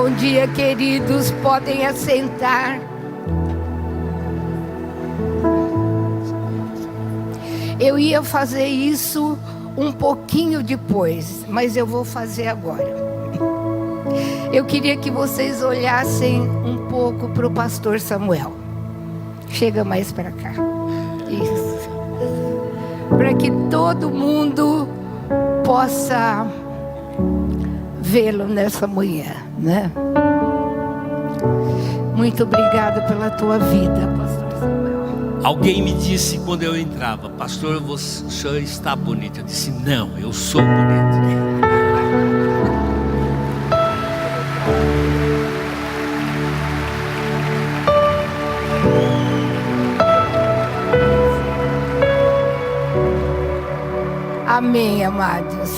Bom dia, queridos. Podem assentar. Eu ia fazer isso um pouquinho depois, mas eu vou fazer agora. Eu queria que vocês olhassem um pouco para o pastor Samuel. Chega mais para cá. Isso. Para que todo mundo possa vê-lo nessa manhã, né? Muito obrigada pela tua vida, pastor Samuel. Alguém me disse quando eu entrava: pastor, o senhor está bonito. Eu disse: não, eu sou bonito. Amém, amados.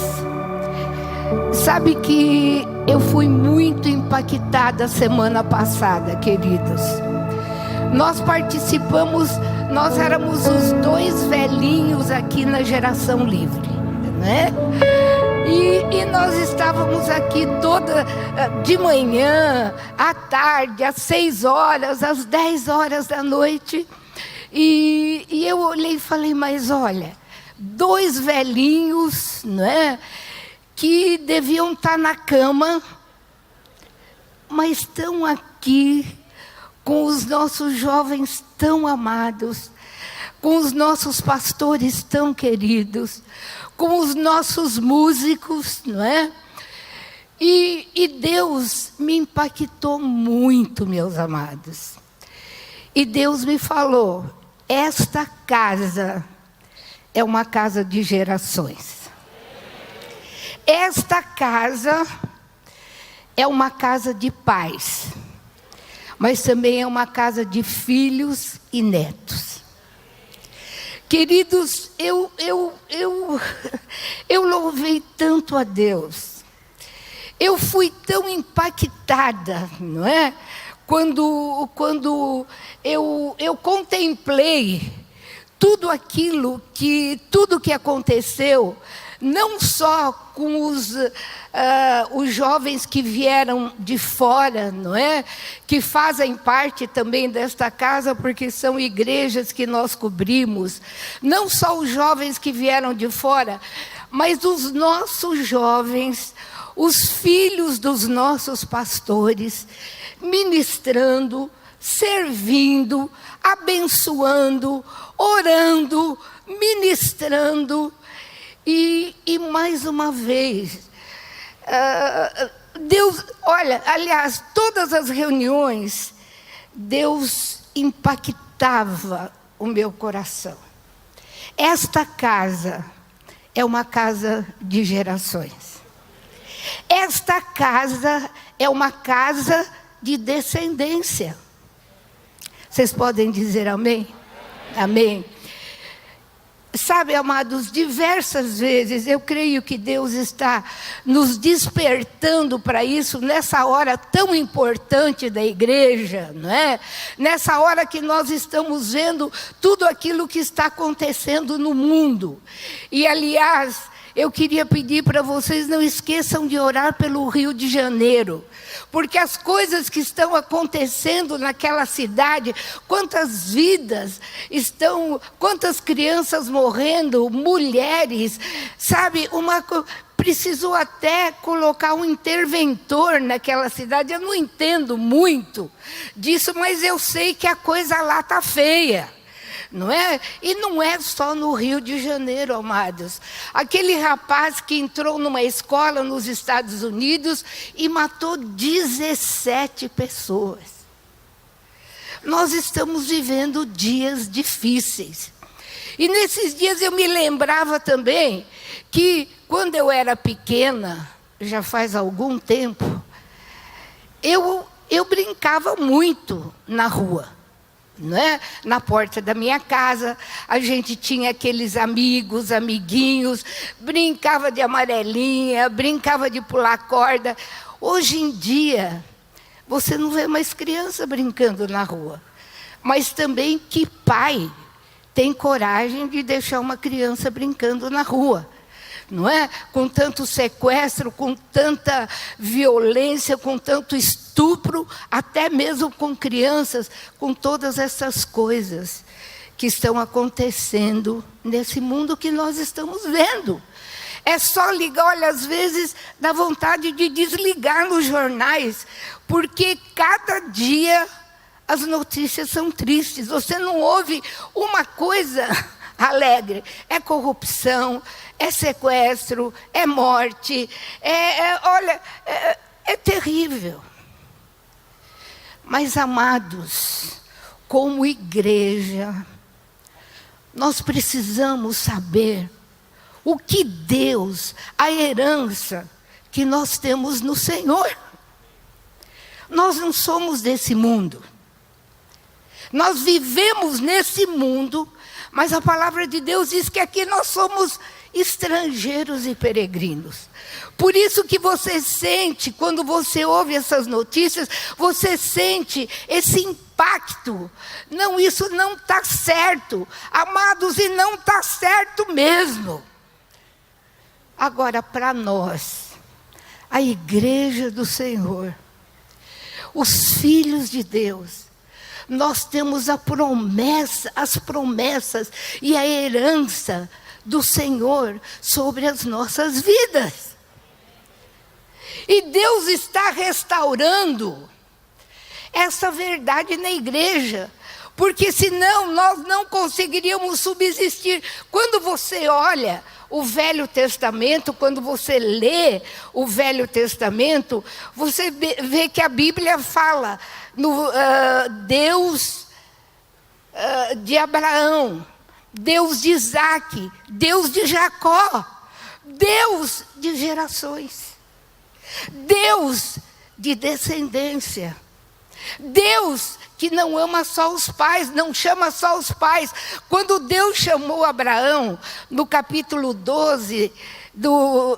Sabe que eu fui muito impactada semana passada, queridos. Nós participamos, nós éramos os 2 velhinhos aqui na Geração Livre, né? E nós estávamos aqui toda de manhã, à tarde, às 6 horas, às 10 horas da noite. E eu olhei e falei: mas olha, 2 velhinhos, né, que deviam estar na cama, mas estão aqui com os nossos jovens tão amados, com os nossos pastores tão queridos, com os nossos músicos, não é? E Deus me impactou muito, meus amados. E Deus me falou: esta casa é uma casa de gerações. Esta casa é uma casa de pais, mas também é uma casa de filhos e netos. Queridos, eu louvei tanto a Deus. Eu fui tão impactada, não é? Quando eu contemplei tudo que aconteceu, não só com os jovens que vieram de fora, não é? Que fazem parte também desta casa, porque são igrejas que nós cobrimos. Não só os jovens que vieram de fora, mas os nossos jovens, os filhos dos nossos pastores, ministrando, servindo, abençoando, orando, ministrando. E mais uma vez, Deus, olha, aliás, todas as reuniões, Deus impactava o meu coração. Esta casa é uma casa de gerações. Esta casa é uma casa de descendência. Vocês podem dizer amém? Amém. Sabe, amados, diversas vezes eu creio que Deus está nos despertando para isso, nessa hora tão importante da igreja, não é? Nessa hora que nós estamos vendo tudo aquilo que está acontecendo no mundo. E, aliás, eu queria pedir para vocês: não esqueçam de orar pelo Rio de Janeiro, porque as coisas que estão acontecendo naquela cidade, quantas vidas estão, quantas crianças morrendo, mulheres, sabe, precisou até colocar um interventor naquela cidade. Eu não entendo muito disso, mas eu sei que a coisa lá está feia. Não é? E não é só no Rio de Janeiro, amados. Aquele rapaz que entrou numa escola nos Estados Unidos e matou 17 pessoas. Nós estamos vivendo dias difíceis. E nesses dias eu me lembrava também que quando eu era pequena, já faz algum tempo, eu brincava muito na rua. Não é? Na porta da minha casa, a gente tinha aqueles amigos, amiguinhos, brincava de amarelinha, brincava de pular corda. Hoje em dia, você não vê mais criança brincando na rua. Mas também que pai tem coragem de deixar uma criança brincando na rua? não é? Com tanto sequestro, com tanta violência, com tanto estupro, até mesmo com crianças, com todas essas coisas que estão acontecendo nesse mundo que nós estamos vendo. É só ligar, olha, às vezes dá vontade de desligar nos jornais, porque cada dia as notícias são tristes. Você não ouve uma coisa alegre. É corrupção, é sequestro, é morte, é terrível. Mas, amados, como igreja, nós precisamos saber o que Deus, a herança que nós temos no Senhor. Nós não somos desse mundo. Nós vivemos nesse mundo, mas a palavra de Deus diz que aqui nós somos estrangeiros e peregrinos. Por isso que você sente, quando você ouve essas notícias, você sente esse impacto. Não, isso não está certo. Amados, e não está certo mesmo. Agora, para nós, a igreja do Senhor, os filhos de Deus, nós temos as promessas e a herança do Senhor sobre as nossas vidas. E Deus está restaurando essa verdade na igreja, porque senão nós não conseguiríamos subsistir. Quando você olha o Velho Testamento, quando você lê o Velho Testamento, você vê que a Bíblia fala no Deus de Abraão, Deus de Isaac, Deus de Jacó, Deus de gerações, Deus de descendência, Deus que não ama só os pais, não chama só os pais. Quando Deus chamou Abraão, no capítulo 12, do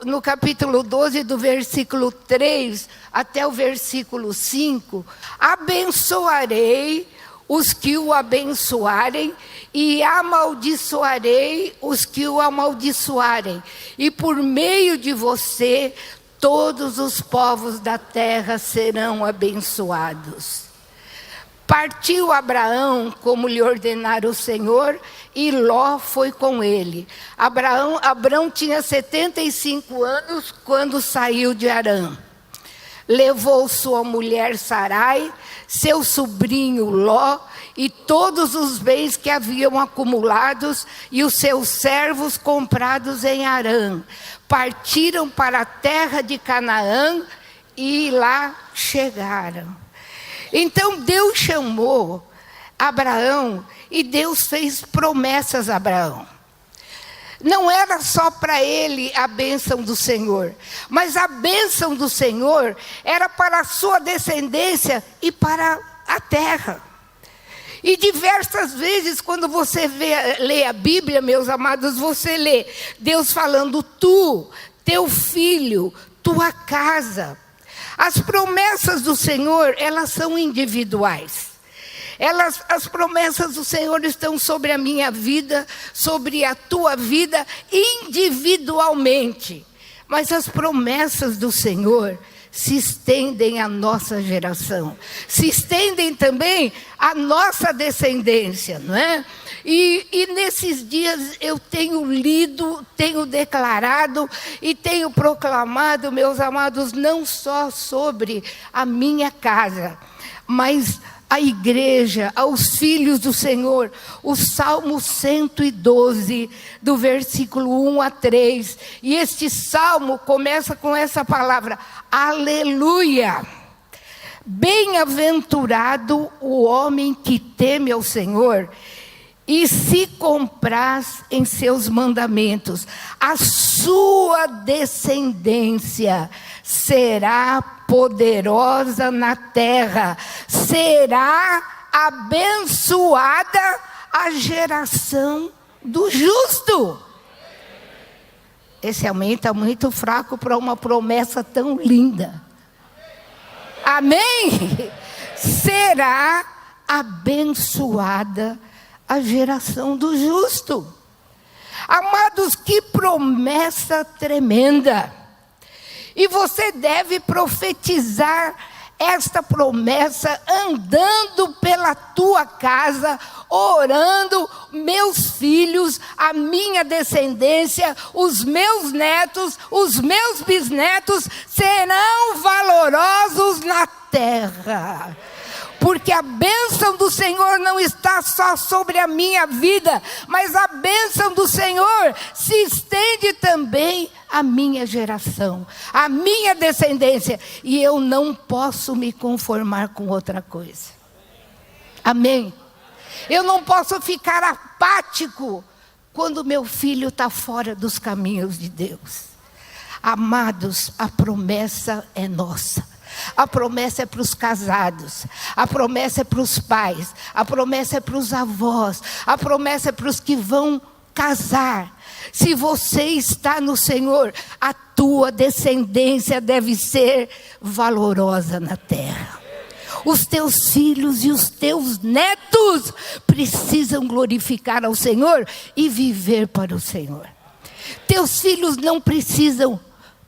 versículo 3 até o versículo 5, abençoarei os que o abençoarem e amaldiçoarei os que o amaldiçoarem. E por meio de você, todos os povos da terra serão abençoados. Partiu Abraão, como lhe ordenara o Senhor, e Ló foi com ele. Abraão tinha 75 anos quando saiu de Harã. Levou sua mulher Sarai, seu sobrinho Ló, e todos os bens que haviam acumulados, e os seus servos comprados em Harã. Partiram para a terra de Canaã, e lá chegaram. Então Deus chamou Abraão e Deus fez promessas a Abraão. Não era só para ele a bênção do Senhor, mas a bênção do Senhor era para a sua descendência e para a terra. E diversas vezes, quando você lê a Bíblia, meus amados, você lê Deus falando tu, teu filho, tua casa. As promessas do Senhor, elas são individuais. As promessas do Senhor estão sobre a minha vida, sobre a tua vida, individualmente. Mas as promessas do Senhor se estendem à nossa geração. Se estendem também à nossa descendência, não é? E nesses dias eu tenho lido, tenho declarado e tenho proclamado, meus amados, não só sobre a minha casa, mas a igreja, aos filhos do Senhor, o Salmo 112, do versículo 1 a 3. E este salmo começa com essa palavra, aleluia! Bem-aventurado o homem que teme ao Senhor e se compraz em seus mandamentos. A sua descendência será poderosa na terra, será abençoada a geração do justo. Esse amém está muito fraco para uma promessa tão linda. Amém? Será abençoada a geração do justo. Amados, que promessa tremenda! E você deve profetizar esta promessa andando pela tua casa, orando: meus filhos, a minha descendência, os meus netos, os meus bisnetos serão valorosos na terra. Porque a bênção do Senhor não está só sobre a minha vida, mas a bênção do Senhor se estende também à minha geração, à minha descendência. E eu não posso me conformar com outra coisa. Amém? Eu não posso ficar apático quando meu filho está fora dos caminhos de Deus. Amados, a promessa é nossa. A promessa é para os casados, a promessa é para os pais, a promessa é para os avós, a promessa é para os que vão casar. Se você está no Senhor, a tua descendência deve ser valorosa na terra. Os teus filhos e os teus netos precisam glorificar ao Senhor e viver para o Senhor. Teus filhos não precisam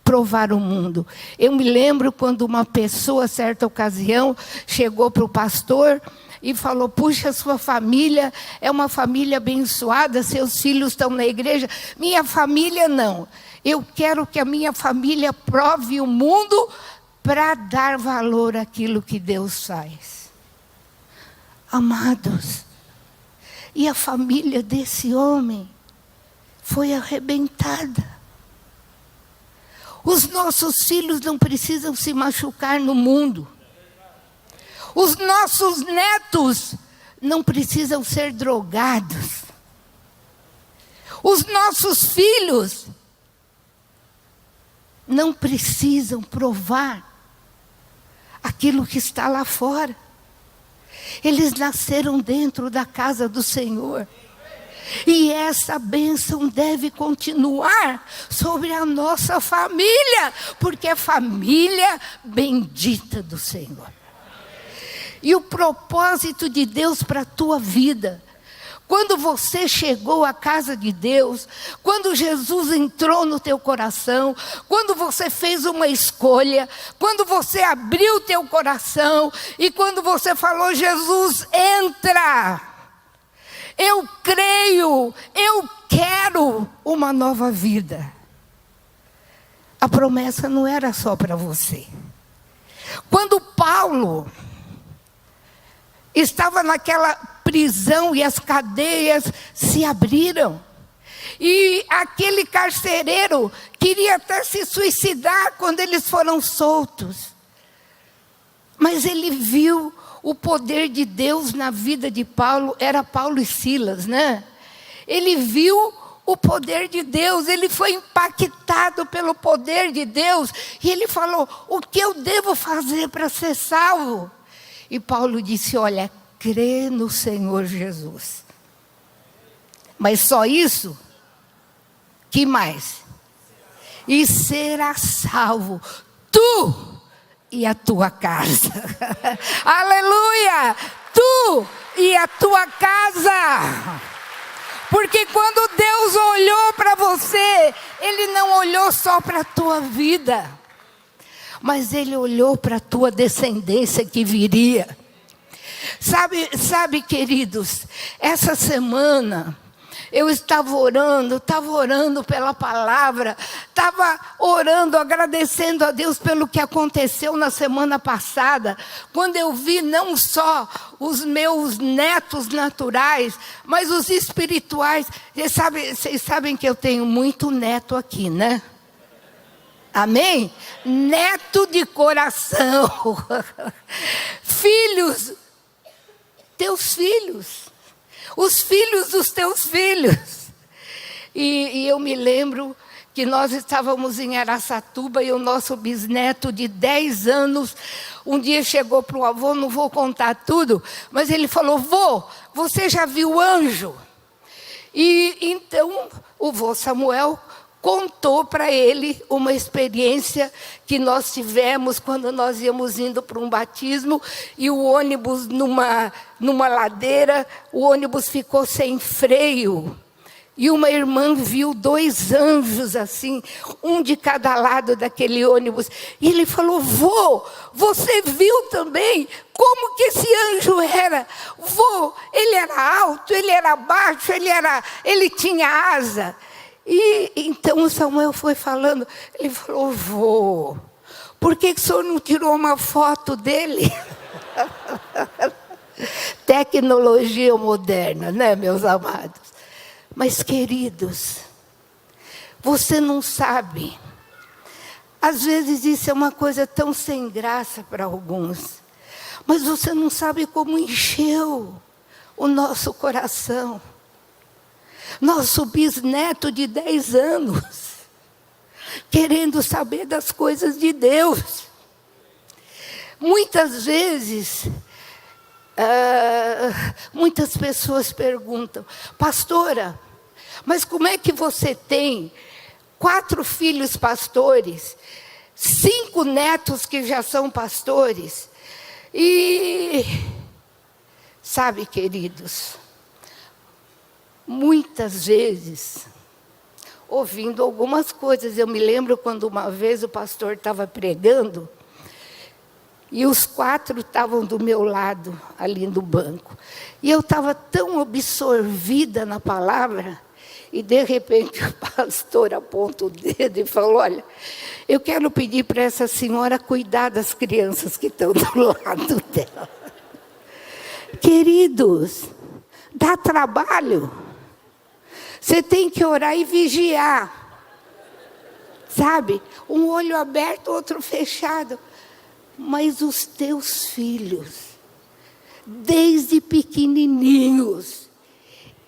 provar o mundo. Eu me lembro quando uma pessoa, certa ocasião, chegou para o pastor e falou: puxa, sua família é uma família abençoada, seus filhos estão na igreja. Minha família não. Eu quero que a minha família prove o mundo para dar valor àquilo que Deus faz. Amados, e a família desse homem foi arrebentada. Os nossos filhos não precisam se machucar no mundo. Os nossos netos não precisam ser drogados. Os nossos filhos não precisam provar aquilo que está lá fora. Eles nasceram dentro da casa do Senhor. E essa bênção deve continuar sobre a nossa família, porque é família bendita do Senhor. E o propósito de Deus para a tua vida, quando você chegou à casa de Deus, quando Jesus entrou no teu coração, quando você fez uma escolha, quando você abriu o teu coração e quando você falou: Jesus, entra. Eu creio, eu quero uma nova vida. A promessa não era só para você. Quando Paulo estava naquela prisão e as cadeias se abriram, e aquele carcereiro queria até se suicidar quando eles foram soltos. Mas ele viu o poder de Deus na vida de Paulo. Era Paulo e Silas, né? Ele viu o poder de Deus, ele foi impactado pelo poder de Deus. E ele falou: o que eu devo fazer para ser salvo? E Paulo disse: olha, crê no Senhor Jesus. Mas só isso? Que mais? E será salvo tu e a tua casa. Aleluia! Tu e a tua casa. Porque quando Deus olhou para você, Ele não olhou só para a tua vida, mas Ele olhou para a tua descendência que viria. Sabe, queridos, essa semana eu estava orando pela palavra, estava orando, agradecendo a Deus pelo que aconteceu na semana passada, quando eu vi não só os meus netos naturais, mas os espirituais. Vocês sabem que eu tenho muito neto aqui, né? Amém? Neto de coração. Filhos, teus filhos. Os filhos dos teus filhos. E eu me lembro que nós estávamos em Araçatuba e o nosso bisneto de 10 anos, um dia chegou para o avô, não vou contar tudo, mas ele falou: vô, você já viu anjo? E então o vô Samuel contou para ele uma experiência que nós tivemos quando nós íamos indo para um batismo, e o ônibus numa ladeira, o ônibus ficou sem freio. E uma irmã viu 2 anjos assim, um de cada lado daquele ônibus. E ele falou: vô, você viu também como que esse anjo era? Vô, ele era alto, ele era baixo, ele tinha asa. E então o Samuel foi falando, ele falou: vô, por que o senhor não tirou uma foto dele? Tecnologia moderna, né, meus amados? Mas, queridos, você não sabe. Às vezes isso é uma coisa tão sem graça para alguns. Mas você não sabe como encheu o nosso coração. Nosso bisneto de 10 anos, querendo saber das coisas de Deus. Muitas vezes, muitas pessoas perguntam: pastora, mas como é que você tem 4 filhos pastores, 5 netos que já são pastores? E, sabe, queridos, muitas vezes, ouvindo algumas coisas, eu me lembro quando uma vez o pastor estava pregando, e os 4 estavam do meu lado, ali no banco. E eu estava tão absorvida na palavra, e de repente o pastor aponta o dedo e falou: olha, eu quero pedir para essa senhora cuidar das crianças que estão do lado dela. Queridos, dá trabalho. Você tem que orar e vigiar. Sabe? Um olho aberto, outro fechado. Mas os teus filhos, desde pequenininhos,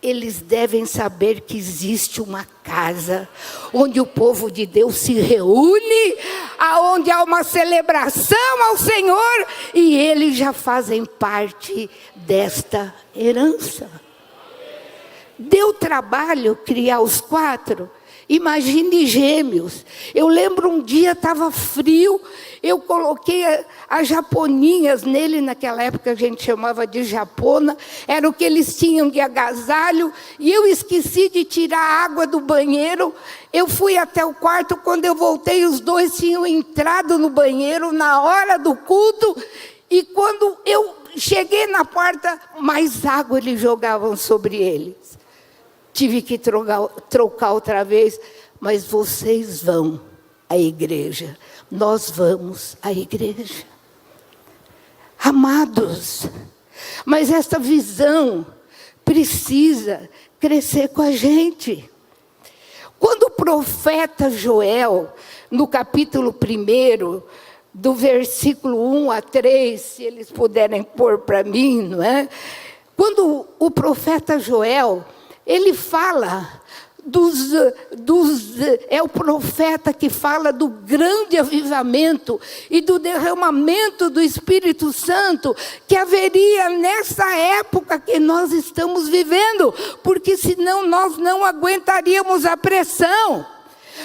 eles devem saber que existe uma casa onde o povo de Deus se reúne, aonde há uma celebração ao Senhor, e eles já fazem parte desta herança. Deu trabalho criar os 4? Imagine gêmeos. Eu lembro um dia estava frio, eu coloquei as japoninhas nele, naquela época a gente chamava de japona, era o que eles tinham de agasalho, e eu esqueci de tirar a água do banheiro. Eu fui até o quarto, quando eu voltei, os 2 tinham entrado no banheiro na hora do culto, e quando eu cheguei na porta, mais água eles jogavam sobre eles. Tive que trocar outra vez, mas vocês vão à igreja. Nós vamos à igreja. Amados, mas essa visão precisa crescer com a gente. Quando o profeta Joel, no capítulo 1, do versículo 1 a 3, se eles puderem pôr para mim, não é? Quando o profeta Joel, ele fala é o profeta que fala do grande avivamento e do derramamento do Espírito Santo que haveria nessa época que nós estamos vivendo, porque senão nós não aguentaríamos a pressão.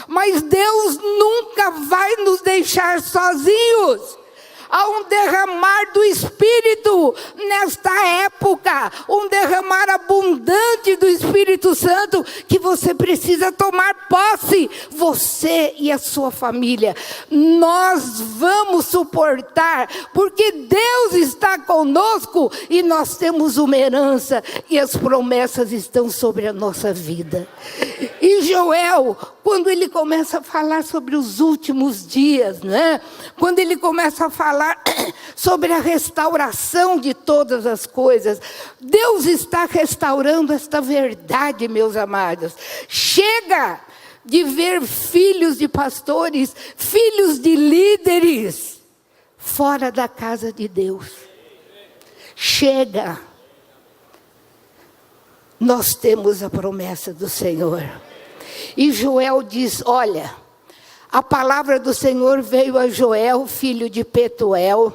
Mas Deus nunca vai nos deixar sozinhos. Há um derramar do Espírito nesta época, um derramar abundante do Espírito Santo, que você precisa tomar posse, você e a sua família. Nós vamos suportar, porque Deus está conosco e nós temos uma herança e as promessas estão sobre a nossa vida. E Joel, quando ele começa a falar sobre os últimos dias, né? Quando ele começa a falar sobre a restauração de todas as coisas, Deus está restaurando esta verdade, meus amados. Chega de ver filhos de pastores, filhos de líderes, fora da casa de Deus. Chega. Nós temos a promessa do Senhor. E Joel diz: olha, a palavra do Senhor veio a Joel, filho de Petuel.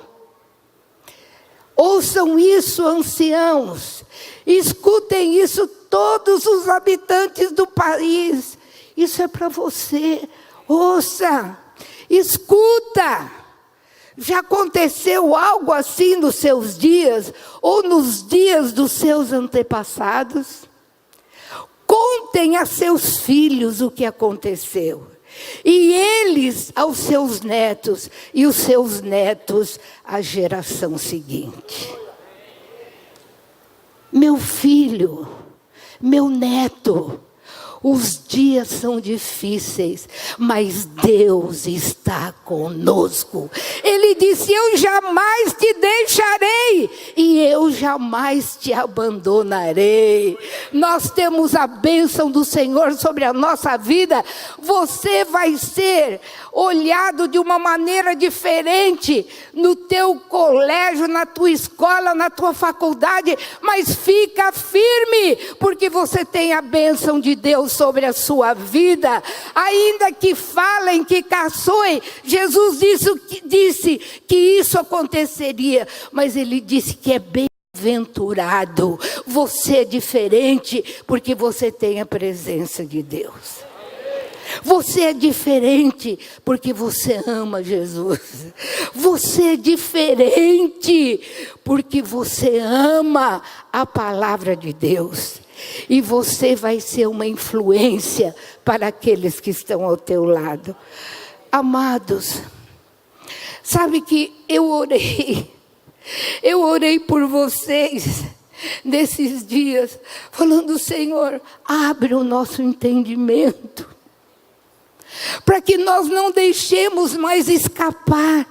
Ouçam isso, anciãos. Escutem isso, todos os habitantes do país. Isso é para você. Ouça, escuta. Já aconteceu algo assim nos seus dias, ou nos dias dos seus antepassados? Conta Contem a seus filhos o que aconteceu, e eles aos seus netos, e os seus netos à geração seguinte. Meu filho, meu neto, os dias são difíceis, mas Deus está conosco. Ele disse: eu jamais te deixarei e eu jamais te abandonarei. Nós temos a bênção do Senhor sobre a nossa vida. Você vai ser olhado de uma maneira diferente no teu colégio, na tua escola, na tua faculdade, mas fica firme, porque você tem a bênção de Deus sobre a sua vida. Ainda que falem, que caçoem, Jesus disse que isso aconteceria, mas ele disse que é bem-aventurado. Você é diferente porque você tem a presença de Deus. Você é diferente porque você ama Jesus. Você é diferente porque você ama a palavra de Deus. E você vai ser uma influência para aqueles que estão ao teu lado. Amados, sabe que eu orei por vocês nesses dias, falando: Senhor, abre o nosso entendimento, para que nós não deixemos mais escapar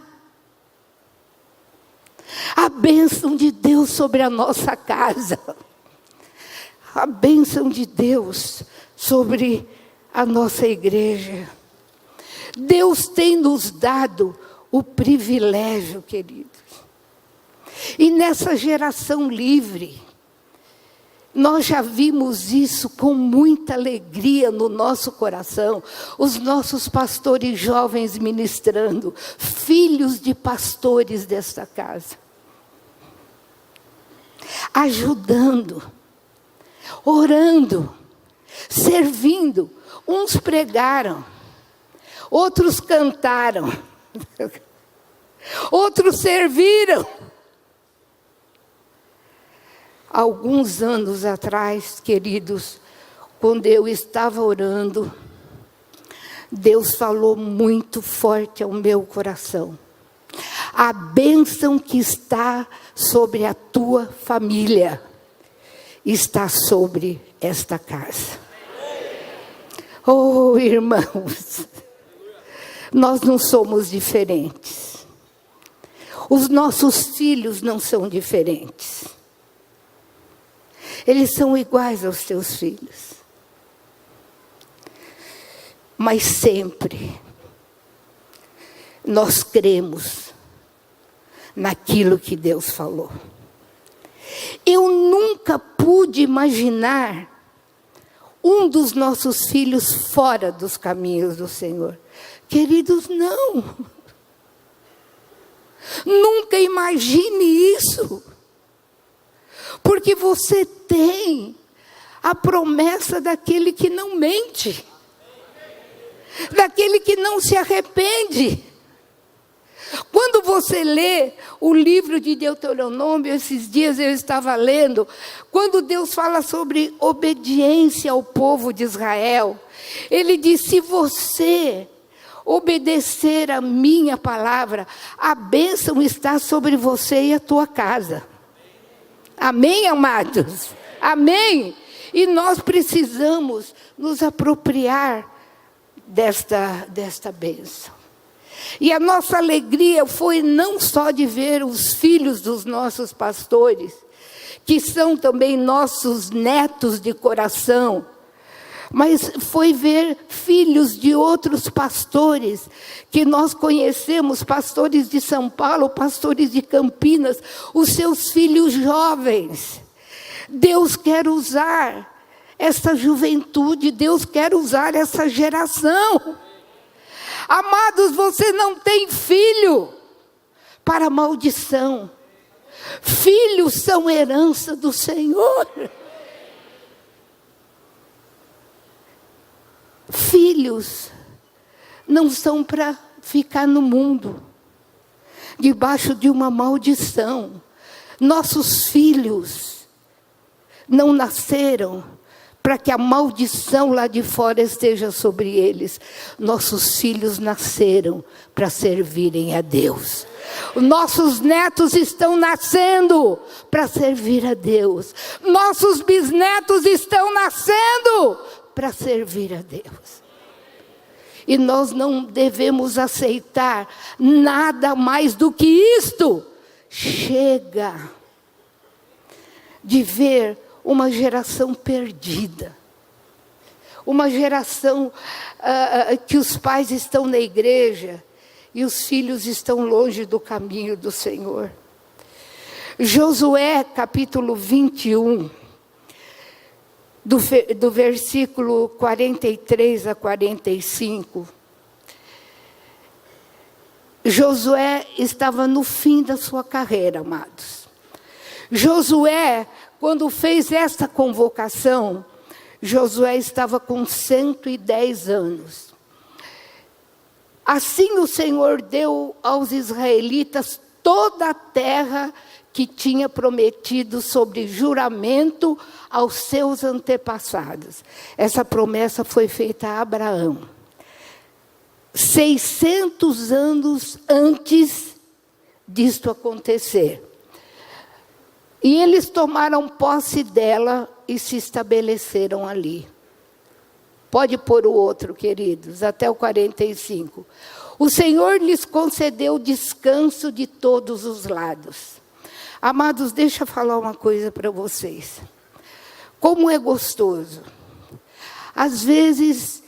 a bênção de Deus sobre a nossa casa, a bênção de Deus sobre a nossa igreja. Deus tem nos dado o privilégio, queridos, e nessa geração livre, nós já vimos isso com muita alegria no nosso coração. Os nossos pastores jovens ministrando, filhos de pastores desta casa, ajudando, orando, servindo. Uns pregaram, outros cantaram, outros serviram. Alguns anos atrás, queridos, quando eu estava orando, Deus falou muito forte ao meu coração: a bênção que está sobre a tua família está sobre esta casa. Oh, irmãos, nós não somos diferentes. Os nossos filhos não são diferentes. Eles são iguais aos teus filhos. Mas sempre nós cremos naquilo que Deus falou. Eu nunca pude imaginar um dos nossos filhos fora dos caminhos do Senhor. Queridos, não. Nunca imagine isso. Porque você tem a promessa daquele que não mente, daquele que não se arrepende. Quando você lê o livro de Deuteronômio, esses dias eu estava lendo, quando Deus fala sobre obediência ao povo de Israel, ele diz: se você obedecer a minha palavra, a bênção está sobre você e a tua casa. Amém, amados? Amém? E nós precisamos nos apropriar desta bênção. E a nossa alegria foi não só de ver os filhos dos nossos pastores, que são também nossos netos de coração, mas foi ver filhos de outros pastores que nós conhecemos, pastores de São Paulo, pastores de Campinas, os seus filhos jovens. Deus quer usar essa juventude, Deus quer usar essa geração. Amados, você não tem filho para maldição. Filhos são herança do Senhor. Filhos não são para ficar no mundo, debaixo de uma maldição. Nossos filhos não nasceram para que a maldição lá de fora esteja sobre eles. Nossos filhos nasceram para servirem a Deus. Nossos netos estão nascendo para servir a Deus. Nossos bisnetos estão nascendo para servir a Deus. E nós não devemos aceitar nada mais do que isto. Chega de ver uma geração perdida. Uma geração que os pais estão na igreja e os filhos estão longe do caminho do Senhor. Josué, capítulo 21, do versículo 43 a 45. Josué estava no fim da sua carreira, amados. Josué, quando fez esta convocação, Josué estava com 110 anos. Assim o Senhor deu aos israelitas toda a terra que tinha prometido sobre juramento aos seus antepassados. Essa promessa foi feita a Abraão. 600 anos antes disto acontecer. E eles tomaram posse dela e se estabeleceram ali. Pode pôr o outro, queridos, até o 45. O Senhor lhes concedeu descanso de todos os lados. Amados, deixa eu falar uma coisa para vocês. Como é gostoso. Às vezes,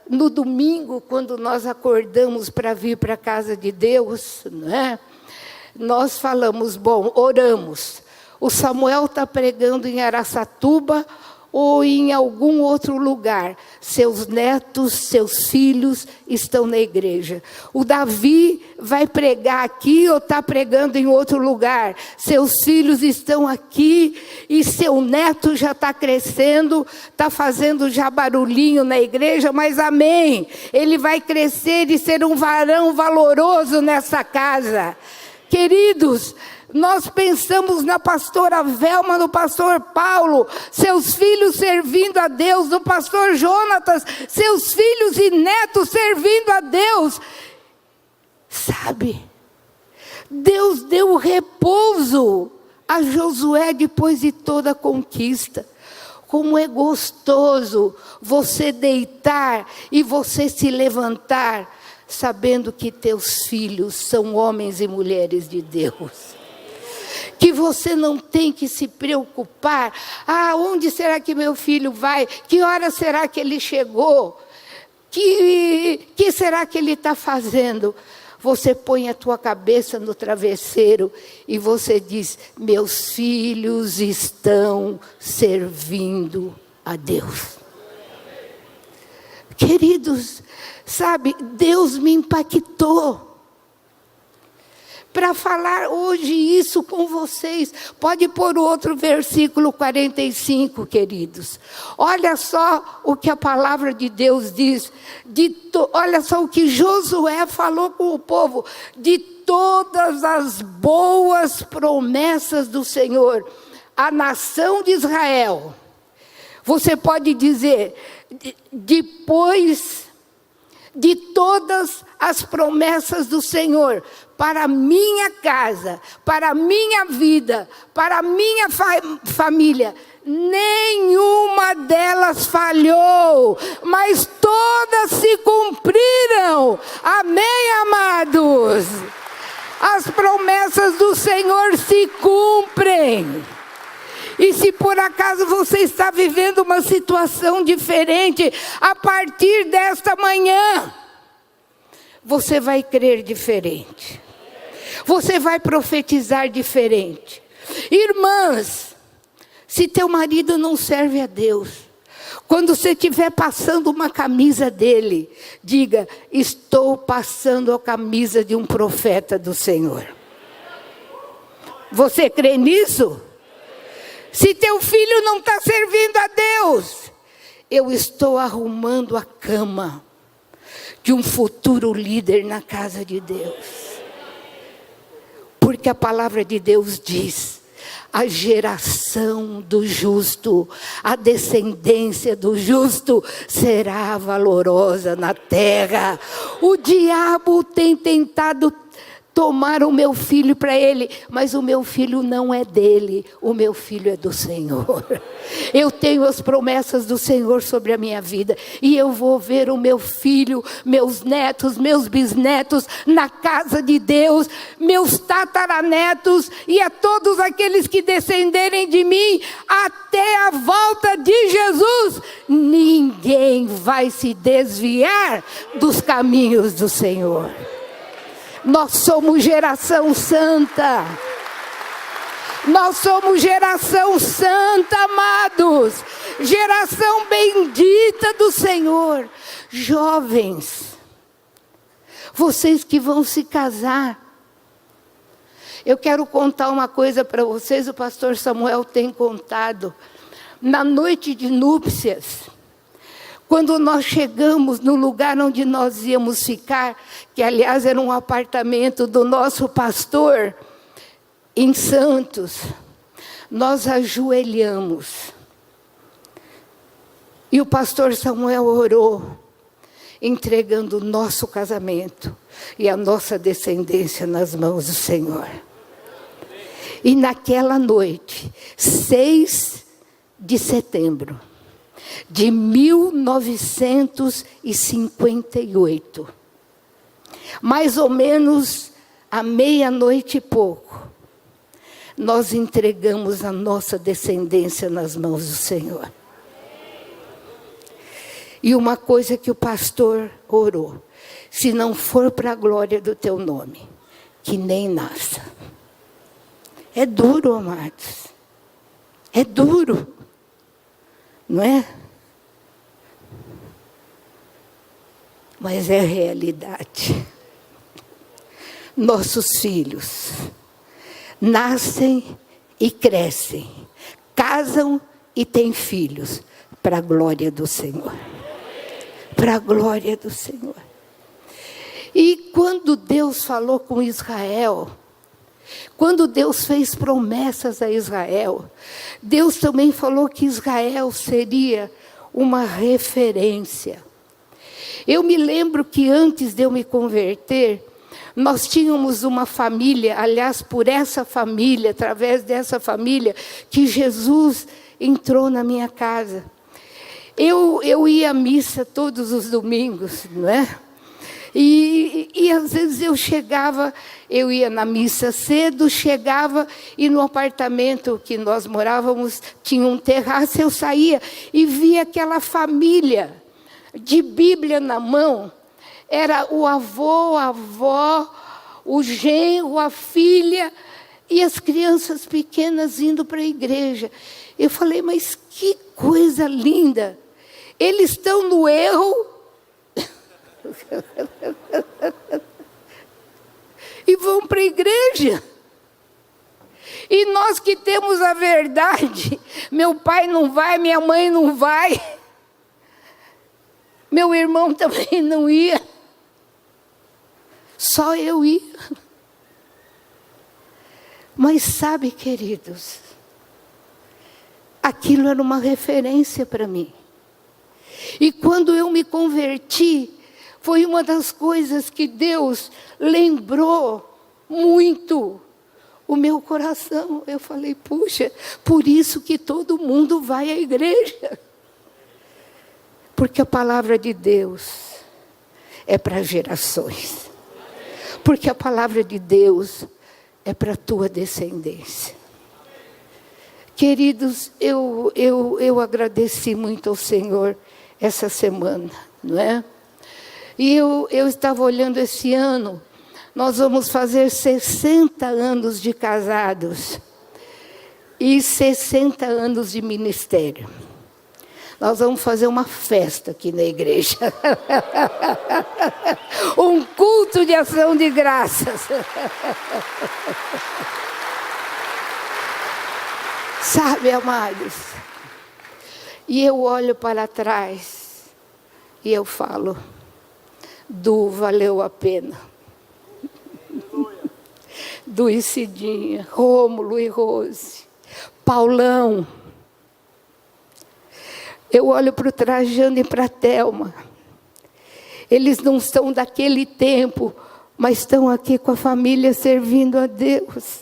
no domingo, quando nós acordamos para vir para a casa de Deus, né, nós falamos, bom, oramos. O Samuel está pregando em Araçatuba ou em algum outro lugar. Seus netos, seus filhos estão na igreja. O Davi vai pregar aqui ou está pregando em outro lugar. Seus filhos estão aqui e seu neto já está crescendo, está fazendo já barulhinho na igreja, mas amém. Ele vai crescer e ser um varão valoroso nessa casa. Queridos, nós pensamos na pastora Velma, no pastor Paulo, seus filhos servindo a Deus, no pastor Jonatas, seus filhos e netos servindo a Deus. Sabe, Deus deu repouso a Josué depois de toda a conquista. Como é gostoso você deitar e você se levantar, sabendo que teus filhos são homens e mulheres de Deus. Que você não tem que se preocupar. Onde será que meu filho vai? Que hora será que ele chegou? Que será que ele está fazendo? Você põe a tua cabeça no travesseiro e você diz, meus filhos estão servindo a Deus. Queridos, sabe, Deus me impactou para falar hoje isso com vocês. Pode pôr o outro versículo 45, queridos. Olha só o que a palavra de Deus diz. Olha só o que Josué falou com o povo. De todas as boas promessas do Senhor, a nação de Israel. Você pode dizer, depois de todas as promessas do Senhor, para a minha casa, para a minha vida, para a minha família, nenhuma delas falhou, mas todas se cumpriram. Amém, amados? As promessas do Senhor se cumprem. E se por acaso você está vivendo uma situação diferente, a partir desta manhã, você vai crer diferente. Você vai profetizar diferente. Irmãs, se teu marido não serve a Deus, quando você estiver passando uma camisa dele, diga, estou passando a camisa de um profeta do Senhor. Você crê nisso? Se teu filho não está servindo a Deus, eu estou arrumando a cama de um futuro líder na casa de Deus. Porque a palavra de Deus diz, a geração do justo, a descendência do justo será valorosa na terra. O diabo tem tentado tomar o meu filho para ele, mas o meu filho não é dele, o meu filho é do Senhor. Eu tenho as promessas do Senhor sobre a minha vida, e eu vou ver o meu filho, meus netos, meus bisnetos na casa de Deus, meus tataranetos e a todos aqueles que descenderem de mim até a volta de Jesus. Ninguém vai se desviar dos caminhos do Senhor. Nós somos geração santa. Nós somos geração santa, amados. Geração bendita do Senhor. Jovens, vocês que vão se casar, eu quero contar uma coisa para vocês, o pastor Samuel tem contado. Na noite de núpcias, quando nós chegamos no lugar onde nós íamos ficar, que aliás era um apartamento do nosso pastor, em Santos, nós ajoelhamos. E o pastor Samuel orou, entregando o nosso casamento e a nossa descendência nas mãos do Senhor. E naquela noite, 6 de setembro, de 1958, mais ou menos à meia-noite e pouco, nós entregamos a nossa descendência nas mãos do Senhor. E uma coisa que o pastor orou: se não for para a glória do teu nome, que nem nasça. É duro, amados. É duro. Não é? Mas é realidade. Nossos filhos nascem e crescem, casam e têm filhos, para a glória do Senhor. Para a glória do Senhor. E quando Deus falou com Israel, quando Deus fez promessas a Israel, Deus também falou que Israel seria uma referência. Eu me lembro que antes de eu me converter, nós tínhamos uma família, aliás, por essa família, através dessa família, que Jesus entrou na minha casa. Eu ia à missa todos os domingos, não é? E às vezes eu ia na missa cedo, chegava e no apartamento que nós morávamos tinha um terraço, eu saía e via aquela família de Bíblia na mão. Era o avô, a avó, o genro, a filha e as crianças pequenas indo para a igreja. Eu falei, mas que coisa linda! Eles estão no erro e vão para a igreja. E nós que temos a verdade, meu pai não vai, minha mãe não vai, meu irmão também não ia, só eu ia. Mas sabe, queridos, aquilo era uma referência para mim. E quando eu me converti, foi uma das coisas que Deus lembrou muito o meu coração. Eu falei, puxa, por isso que todo mundo vai à igreja. Porque a palavra de Deus é para gerações. Porque a palavra de Deus é para a tua descendência. Queridos, eu agradeci muito ao Senhor essa semana, não é? E eu estava olhando esse ano, nós vamos fazer 60 anos de casados e 60 anos de ministério. Nós vamos fazer uma festa aqui na igreja. Um culto de ação de graças. Sabe, amados? E eu olho para trás e eu falo, valeu a pena. Du e Cidinha, Rômulo e Rose, Paulão. Eu olho para o Trajano e para a Thelma. Eles não são daquele tempo, mas estão aqui com a família servindo a Deus.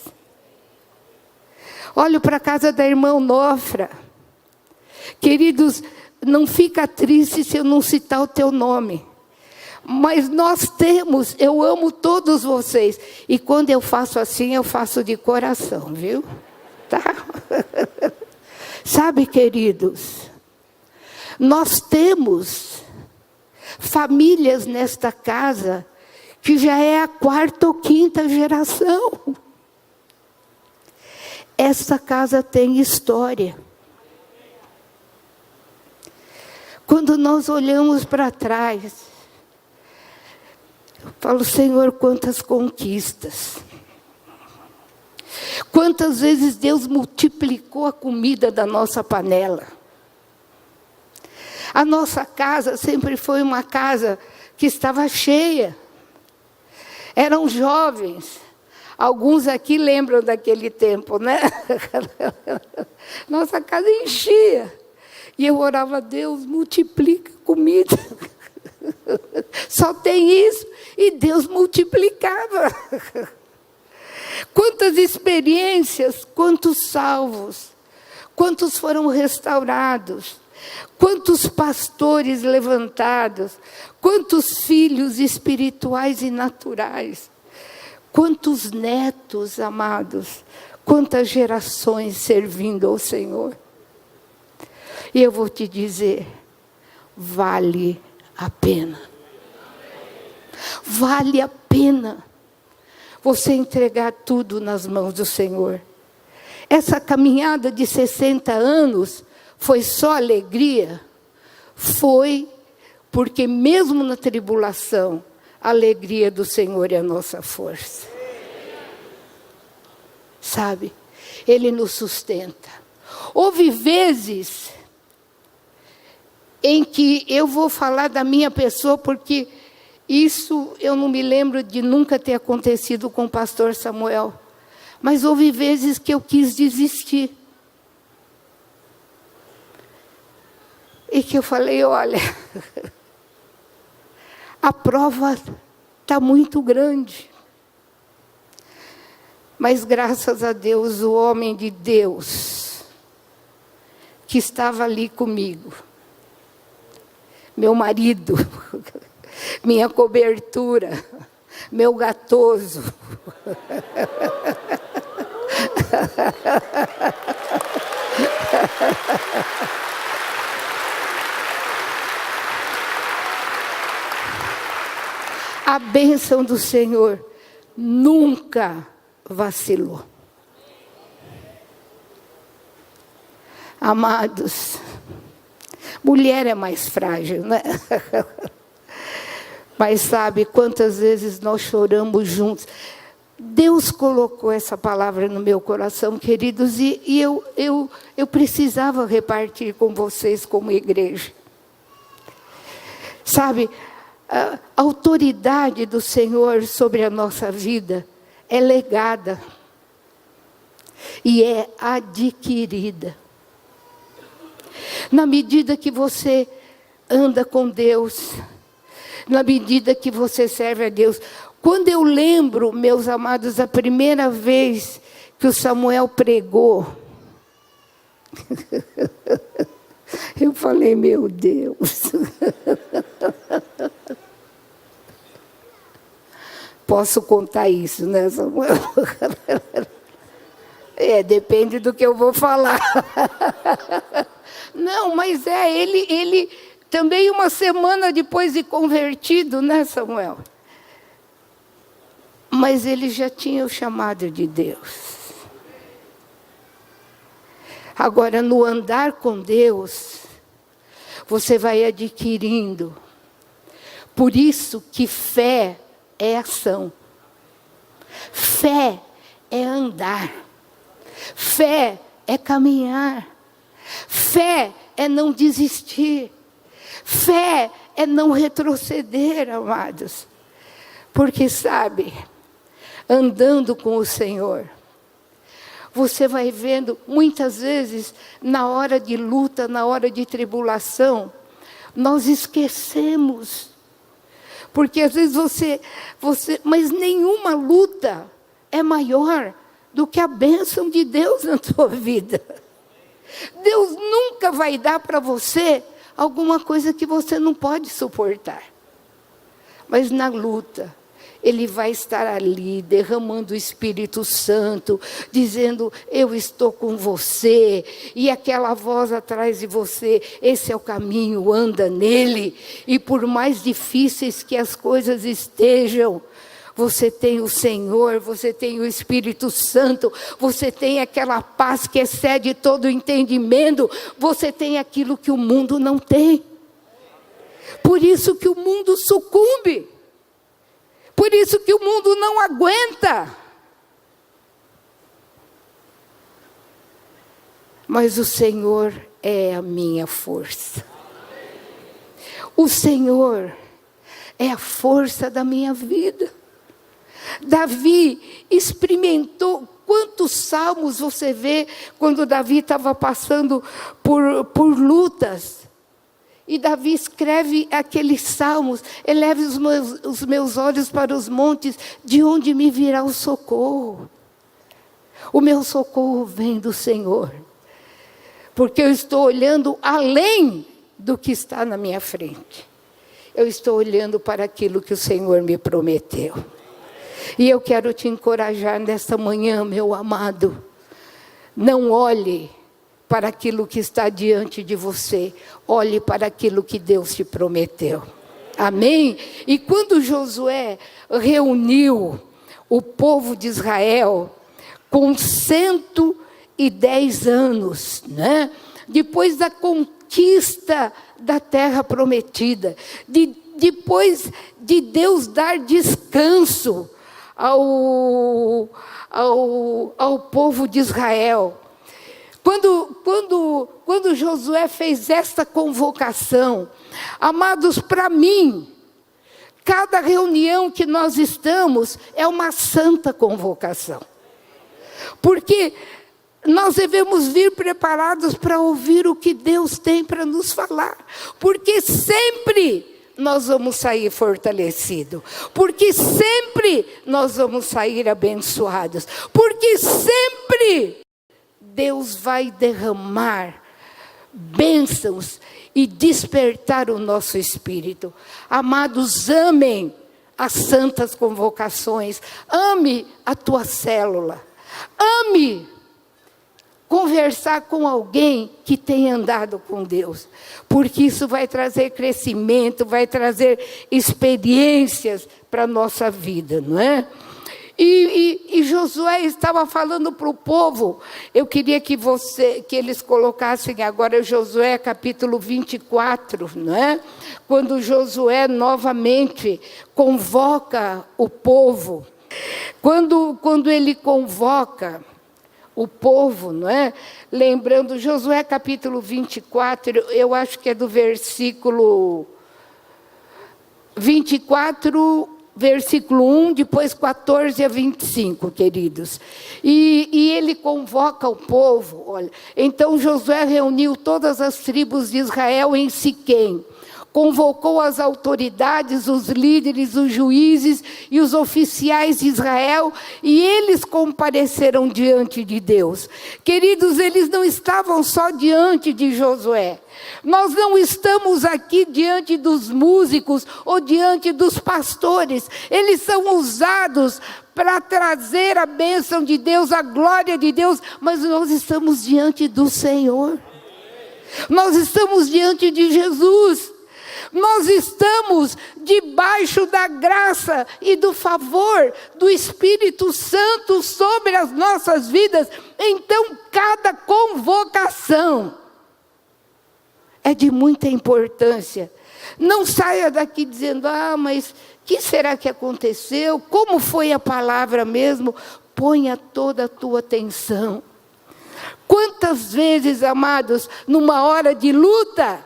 Olho para a casa da irmã Nofra. Queridos, não fica triste se eu não citar o teu nome. Mas nós temos, eu amo todos vocês. E quando eu faço assim, eu faço de coração, viu? Tá? Sabe, queridos, nós temos famílias nesta casa que já é a 4ª ou 5ª geração. Essa casa tem história. Quando nós olhamos para trás, eu falo, Senhor, quantas conquistas. Quantas vezes Deus multiplicou a comida da nossa panela. A nossa casa sempre foi uma casa que estava cheia. Eram jovens. Alguns aqui lembram daquele tempo, né? Nossa casa enchia. E eu orava, Deus, multiplica a comida. Só tem isso. E Deus multiplicava. Quantas experiências, quantos salvos, quantos foram restaurados, quantos pastores levantados, quantos filhos espirituais e naturais, quantos netos amados, quantas gerações servindo ao Senhor. E eu vou te dizer, vale a pena. Vale a pena você entregar tudo nas mãos do Senhor. Essa caminhada de 60 anos foi só alegria? Foi, porque mesmo na tribulação, a alegria do Senhor é a nossa força. Sabe? Ele nos sustenta. Houve vezes em que eu vou falar da minha pessoa, porque isso eu não me lembro de nunca ter acontecido com o pastor Samuel. Mas houve vezes que eu quis desistir. E que eu falei, olha, a prova está muito grande. Mas graças a Deus, o homem de Deus, que estava ali comigo, meu marido, minha cobertura, meu gatoso. A bênção do Senhor nunca vacilou. Amados, mulher é mais frágil, né? Mas sabe quantas vezes nós choramos juntos. Deus colocou essa palavra no meu coração, queridos, e eu precisava repartir com vocês como igreja. Sabe, a autoridade do Senhor sobre a nossa vida é legada e é adquirida. Na medida que você anda com Deus, na medida que você serve a Deus. Quando eu lembro, meus amados, a primeira vez que o Samuel pregou, eu falei, meu Deus. Posso contar isso, né, Samuel? Depende do que eu vou falar. Não, mas ele também uma semana depois de convertido, né, Samuel? Mas ele já tinha o chamado de Deus. Agora, no andar com Deus, você vai adquirindo. Por isso que fé é ação. Fé é andar. Fé é caminhar. Fé é não desistir. Fé é não retroceder, amados. Porque, sabe, andando com o Senhor, você vai vendo, muitas vezes, na hora de luta, na hora de tribulação, nós esquecemos. Porque às vezes mas nenhuma luta é maior do que a bênção de Deus na sua vida. Deus nunca vai dar para você alguma coisa que você não pode suportar. Mas na luta, Ele vai estar ali, derramando o Espírito Santo, dizendo, eu estou com você. E aquela voz atrás de você, esse é o caminho, anda nele. E por mais difíceis que as coisas estejam, você tem o Senhor, você tem o Espírito Santo, você tem aquela paz que excede todo o entendimento, você tem aquilo que o mundo não tem. Por isso que o mundo sucumbe. Por isso que o mundo não aguenta. Mas o Senhor é a minha força. O Senhor é a força da minha vida. Davi experimentou. Quantos salmos você vê quando Davi estava passando por lutas? E Davi escreve aqueles salmos, eleve os meus olhos para os montes, de onde me virá o socorro? O meu socorro vem do Senhor, porque eu estou olhando além do que está na minha frente. Eu estou olhando para aquilo que o Senhor me prometeu. E eu quero te encorajar nesta manhã, meu amado, não olhe para aquilo que está diante de você, olhe para aquilo que Deus te prometeu. Amém? E quando Josué reuniu o povo de Israel com 110 anos, né? Depois da conquista da terra prometida, depois de Deus dar descanso ao povo de Israel. Quando Josué fez esta convocação, amados, para mim, cada reunião que nós estamos é uma santa convocação. Porque nós devemos vir preparados para ouvir o que Deus tem para nos falar. Porque sempre nós vamos sair fortalecidos. Porque sempre nós vamos sair abençoados. Porque sempre Deus vai derramar bênçãos e despertar o nosso espírito. Amados, amem as santas convocações. Ame a tua célula. Ame conversar com alguém que tem andado com Deus. Porque isso vai trazer crescimento, vai trazer experiências para a nossa vida, não é? E Josué estava falando para o povo, eu queria que eles colocassem agora Josué capítulo 24, não é? Quando Josué novamente convoca o povo. Quando ele convoca o povo, não é? Lembrando, Josué capítulo 24, eu acho que é do versículo 24, versículo 1, depois 14 a 25, queridos. E ele convoca o povo, olha. Então Josué reuniu todas as tribos de Israel em Siquém. Convocou as autoridades, os líderes, os juízes e os oficiais de Israel, e eles compareceram diante de Deus. Queridos, eles não estavam só diante de Josué. Nós não estamos aqui diante dos músicos ou diante dos pastores. Eles são usados para trazer a bênção de Deus, a glória de Deus, mas nós estamos diante do Senhor. Nós estamos diante de Jesus. Nós estamos debaixo da graça e do favor do Espírito Santo sobre as nossas vidas. Então, cada convocação é de muita importância. Não saia daqui dizendo, mas o que será que aconteceu? Como foi a palavra mesmo? Ponha toda a tua atenção. Quantas vezes, amados, numa hora de luta,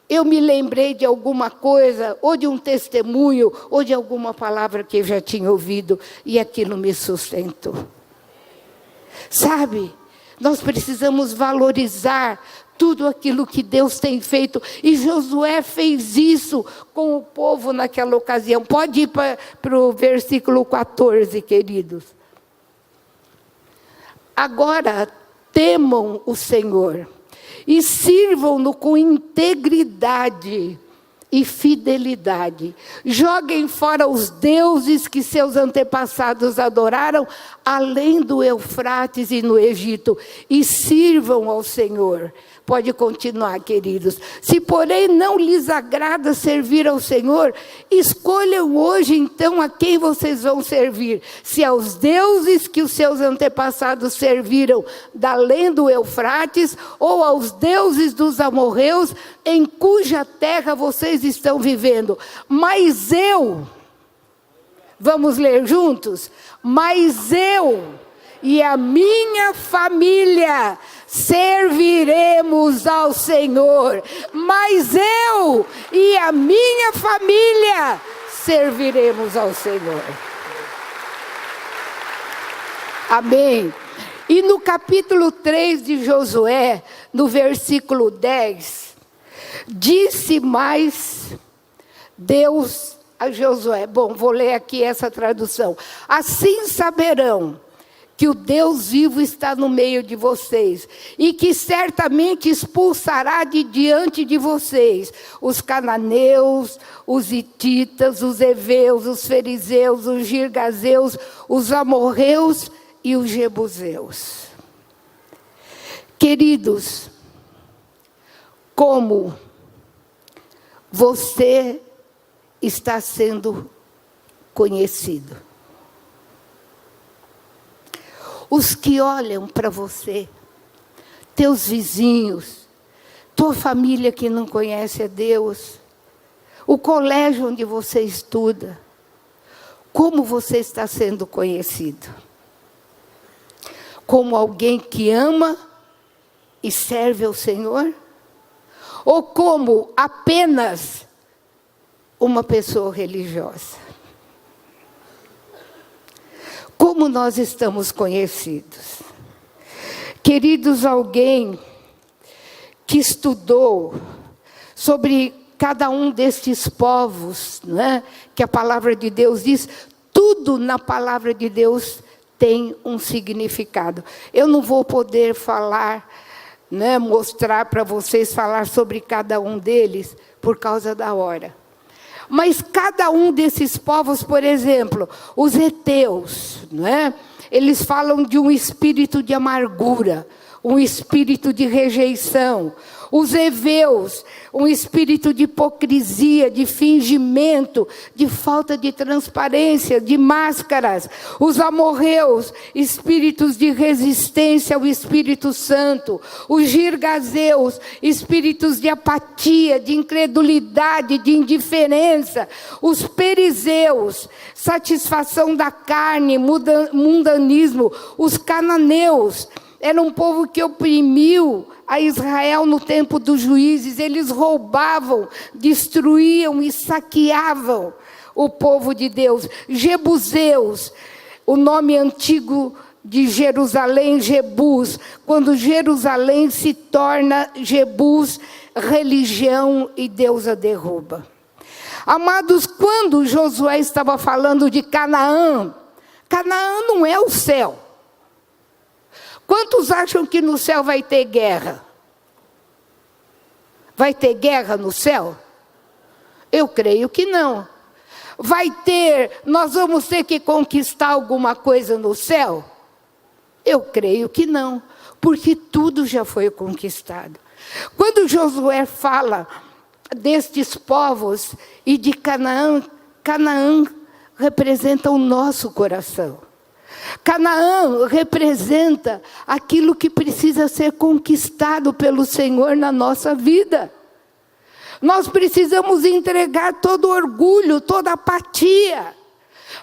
eu me lembrei de alguma coisa, ou de um testemunho, ou de alguma palavra que eu já tinha ouvido, e aquilo me sustentou. Sabe, nós precisamos valorizar tudo aquilo que Deus tem feito. E Josué fez isso com o povo naquela ocasião. Pode ir para o versículo 14, queridos. Agora, temam o Senhor e sirvam-no com integridade e fidelidade. Joguem fora os deuses que seus antepassados adoraram, além do Eufrates e no Egito, e sirvam ao Senhor. Pode continuar, queridos. Se, porém, não lhes agrada servir ao Senhor, escolham hoje, então, a quem vocês vão servir. Se aos deuses que os seus antepassados serviram, da além do Eufrates, ou aos deuses dos amorreus, em cuja terra vocês estão vivendo. Mas eu, vamos ler juntos? Mas eu e a minha família serviremos ao Senhor. Mas eu e a minha família serviremos ao Senhor. Amém. E no capítulo 3 de Josué, no versículo 10, disse mais Deus a Josué. Bom, vou ler aqui essa tradução. Assim saberão que o Deus vivo está no meio de vocês, e que certamente expulsará de diante de vocês os cananeus, os hititas, os heveus, os fariseus, os girgazeus, os amorreus e os jebuseus. Queridos, como você está sendo conhecido? Os que olham para você, teus vizinhos, tua família que não conhece a Deus, o colégio onde você estuda, como você está sendo conhecido? Como alguém que ama e serve ao Senhor? Ou como apenas uma pessoa religiosa? Como nós estamos conhecidos? Queridos, alguém que estudou sobre cada um destes povos, né, que a palavra de Deus diz, tudo na palavra de Deus tem um significado. Eu não vou poder falar, né, mostrar para vocês, falar sobre cada um deles, por causa da hora. Mas cada um desses povos, por exemplo, os heteus, né? Eles falam de um espírito de amargura, um espírito de rejeição. Os heveus, um espírito de hipocrisia, de fingimento, de falta de transparência, de máscaras. Os amorreus, espíritos de resistência ao Espírito Santo. Os girgazeus, espíritos de apatia, de incredulidade, de indiferença. Os perizeus, satisfação da carne, mundanismo. Os cananeus, era um povo que oprimiu a Israel no tempo dos juízes. Eles roubavam, destruíam e saqueavam o povo de Deus. Jebuseus, o nome antigo de Jerusalém, Jebus. Quando Jerusalém se torna Jebus, religião, e Deus a derruba. Amados, quando Josué estava falando de Canaã, Canaã não é o céu. Quantos acham que no céu vai ter guerra? Vai ter guerra no céu? Eu creio que não. Nós vamos ter que conquistar alguma coisa no céu? Eu creio que não, porque tudo já foi conquistado. Quando Josué fala destes povos e de Canaã, Canaã representa o nosso coração. Canaã representa aquilo que precisa ser conquistado pelo Senhor na nossa vida. Nós precisamos entregar todo orgulho, toda apatia.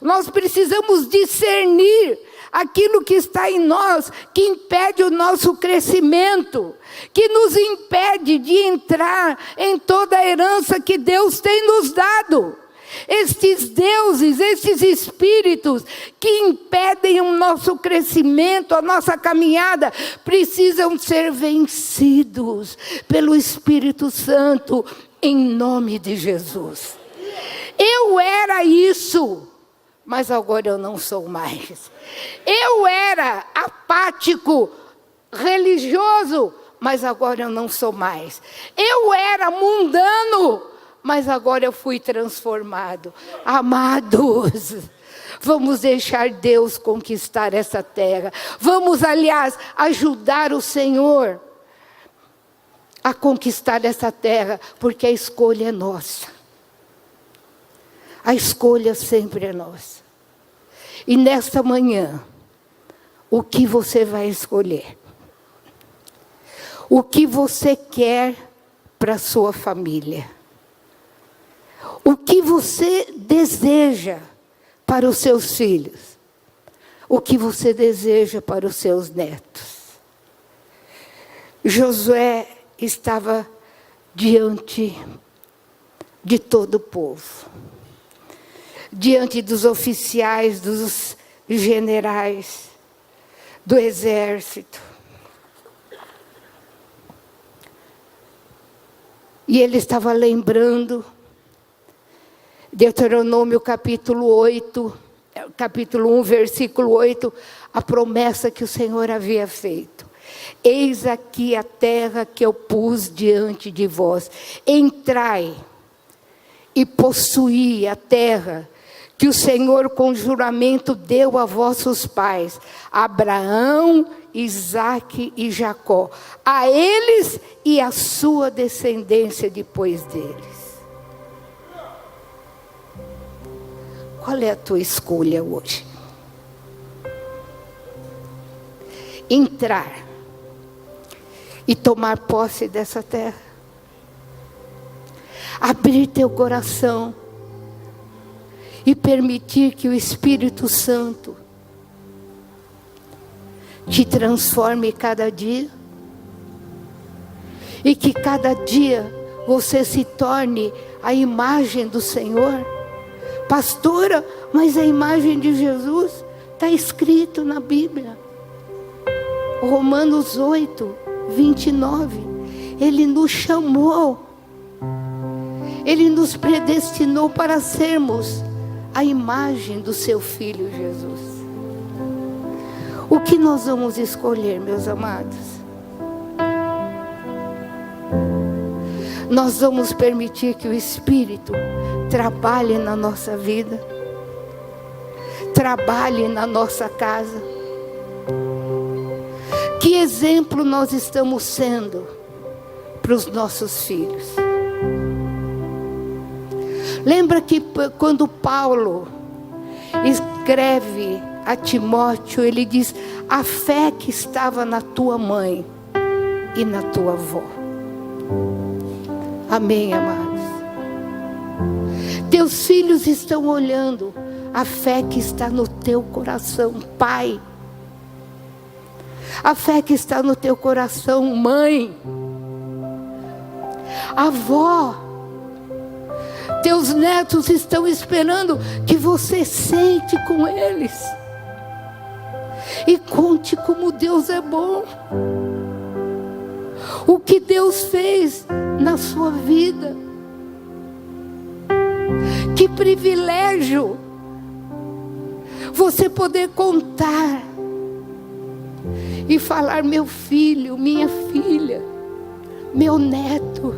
Nós precisamos discernir aquilo que está em nós, que impede o nosso crescimento, que nos impede de entrar em toda a herança que Deus tem nos dado. Estes deuses, estes espíritos que impedem o nosso crescimento, a nossa caminhada, precisam ser vencidos pelo Espírito Santo, em nome de Jesus. Eu era isso, mas agora eu não sou mais. Eu era apático, religioso, mas agora eu não sou mais. Eu era mundano, mas agora eu fui transformado. Amados, vamos deixar Deus conquistar essa terra. Vamos, aliás, ajudar o Senhor a conquistar essa terra, porque a escolha é nossa. A escolha sempre é nossa. E nesta manhã, o que você vai escolher? O que você quer para a sua família? O que você deseja para os seus filhos? O que você deseja para os seus netos? Josué estava diante de todo o povo, diante dos oficiais, dos generais, do exército. E ele estava lembrando, Deuteronômio capítulo 8, capítulo 1, versículo 8, a promessa que o Senhor havia feito. Eis aqui a terra que eu pus diante de vós. Entrai e possuí a terra que o Senhor com juramento deu a vossos pais, Abraão, Isaque e Jacó, a eles e a sua descendência depois deles. Qual é a tua escolha hoje? Entrar e tomar posse dessa terra. Abrir teu coração e permitir que o Espírito Santo te transforme cada dia. E que cada dia você se torne a imagem do Senhor. Pastora, mas a imagem de Jesus está escrito na Bíblia. Romanos 8, 29. Ele nos chamou. Ele nos predestinou para sermos a imagem do seu Filho Jesus. O que nós vamos escolher, meus amados? Nós vamos permitir que o Espírito trabalhe na nossa vida, trabalhe na nossa casa. Que exemplo nós estamos sendo para os nossos filhos? Lembra que quando Paulo escreve a Timóteo, ele diz: a fé que estava na tua mãe e na tua avó. Amém, amados? Teus filhos estão olhando a fé que está no teu coração, pai. A fé que está no teu coração, mãe. Avó. Teus netos estão esperando que você sente com eles e conte como Deus é bom. O que Deus fez na sua vida. Que privilégio você poder contar e falar: meu filho, minha filha, meu neto,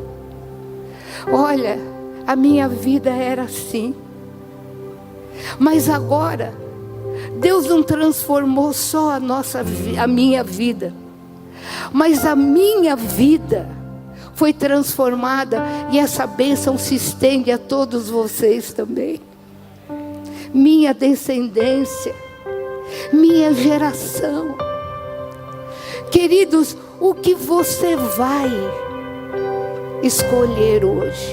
olha, a minha vida era assim, mas agora Deus não transformou só a minha vida, mas a minha vida foi transformada, e essa bênção se estende a todos vocês também. Minha descendência, minha geração. Queridos, o que você vai escolher hoje?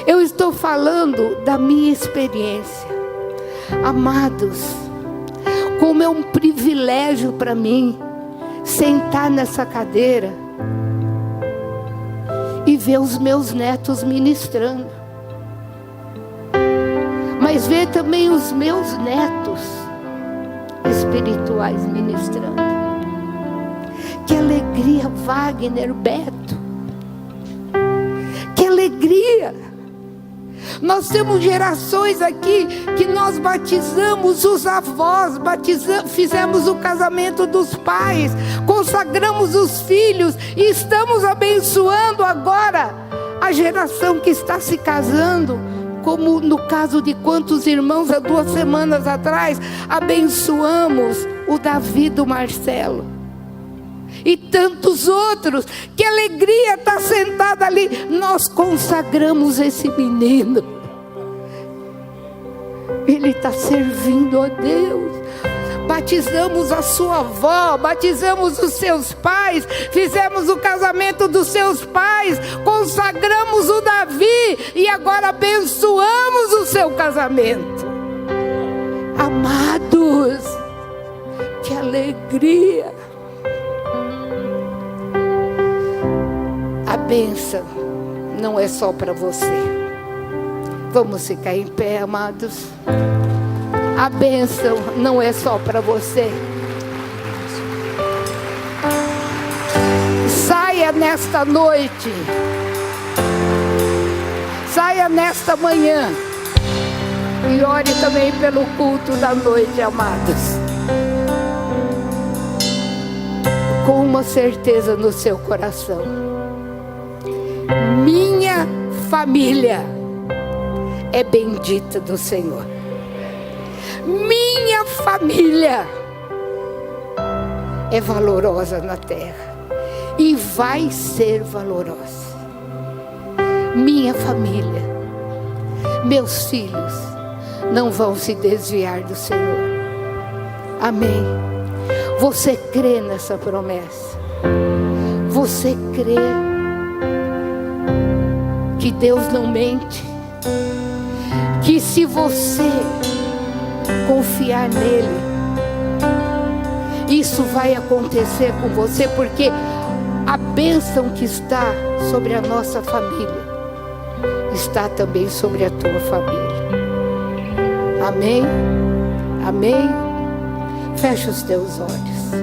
Eu estou falando da minha experiência. Amados, como é um privilégio para mim sentar nessa cadeira e ver os meus netos ministrando. mas ver também os meus netos espirituais ministrando. Que alegria, Wagner, Beto. Que alegria. Nós temos gerações aqui que nós batizamos os avós, fizemos o casamento dos pais, consagramos os filhos e estamos abençoando agora a geração que está se casando, como no caso de quantos irmãos há 2 semanas atrás abençoamos o Davi do Marcelo. E tantos outros. Que alegria estar sentada ali. Nós consagramos esse menino. Ele está servindo a Deus. Batizamos a sua avó, batizamos os seus pais, fizemos o casamento dos seus pais, consagramos o Davi e agora abençoamos o seu casamento. Amados, que alegria. A bênção não é só para você. Vamos ficar em pé, amados. A bênção não é só para você. Saia nesta noite. Saia nesta manhã. E ore também pelo culto da noite, amados. Com uma certeza no seu coração. Minha família é bendita do Senhor. Minha família é valorosa na terra e vai ser valorosa. Minha família, meus filhos não vão se desviar do Senhor. Amém. Você crê nessa promessa? Você crê que Deus não mente? Que se você confiar nele, isso vai acontecer com você, porque a bênção que está sobre a nossa família está também sobre a tua família. Amém? Amém? Fecha os teus olhos.